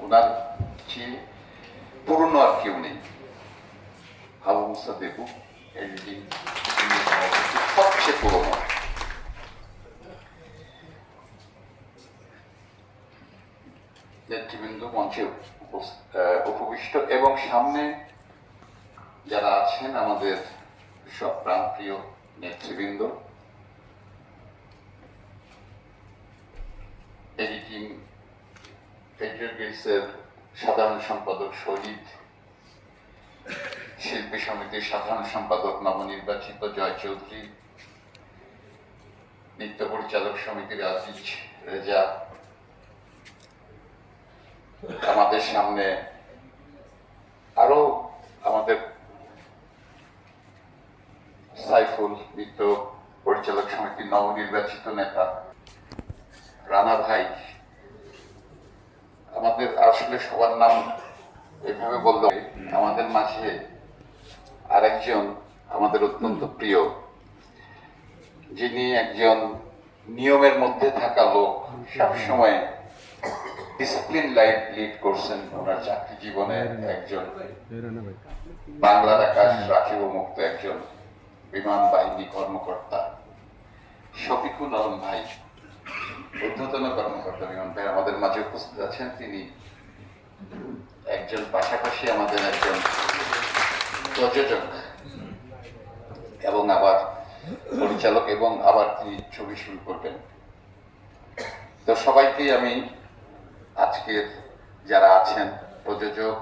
ওনার চেয়ে পুরনো আর কেউ নেই। আবু মুসা দেবু এডিটিং সবচেয়ে পুরনো। নেতৃবৃন্দ মঞ্চে উপবিষ্ট এবং সামনে যারা আছেন আমাদের সব প্রাণপ্রিয় নেতৃবৃন্দ, এডিটিং ফেডারেল গেটসের সাধারণ সম্পাদক শহীদ, শিল্পী সমিতির সাধারণ সম্পাদক নবনির্বাচিত জয় চৌধুরী, নৃত্য পরিচালক সমিতির আজিজ রেজা, আমাদের সামনে আরো আমাদের সাইফুল, নৃত্য পরিচালক সমিতির নবনির্বাচিত নেতা রানা ভাই, আমাদের আসলে সবার নাম এভাবে বললে আমাদের মাঝে আরেকজন আমাদের অত্যন্ত প্রিয়, যিনি একজন নিয়মের মধ্যে থাকা লোক, সবসময় ডিসিপ্লিন লাইফ লিড করছেন ওনার চাকরি জীবনে, একজন বাংলার আকাশ রাখিব মুক্ত একজন বিমান বাহিনী কর্মকর্তা শফিকুল আলম ভাই, ঊর্ধ্বতন কর্মকর্তা বিমান ভাই আমাদের মাঝে উপস্থিত আছেন। তিনি একজন পাশাপাশি আমাদের একজন প্রযোজক এবং আবার পরিচালক এবং আবার তিনি ছবি শুরু করবেন। তো সবাইকেই আমি আজকের যারা আছেন প্রযোজক,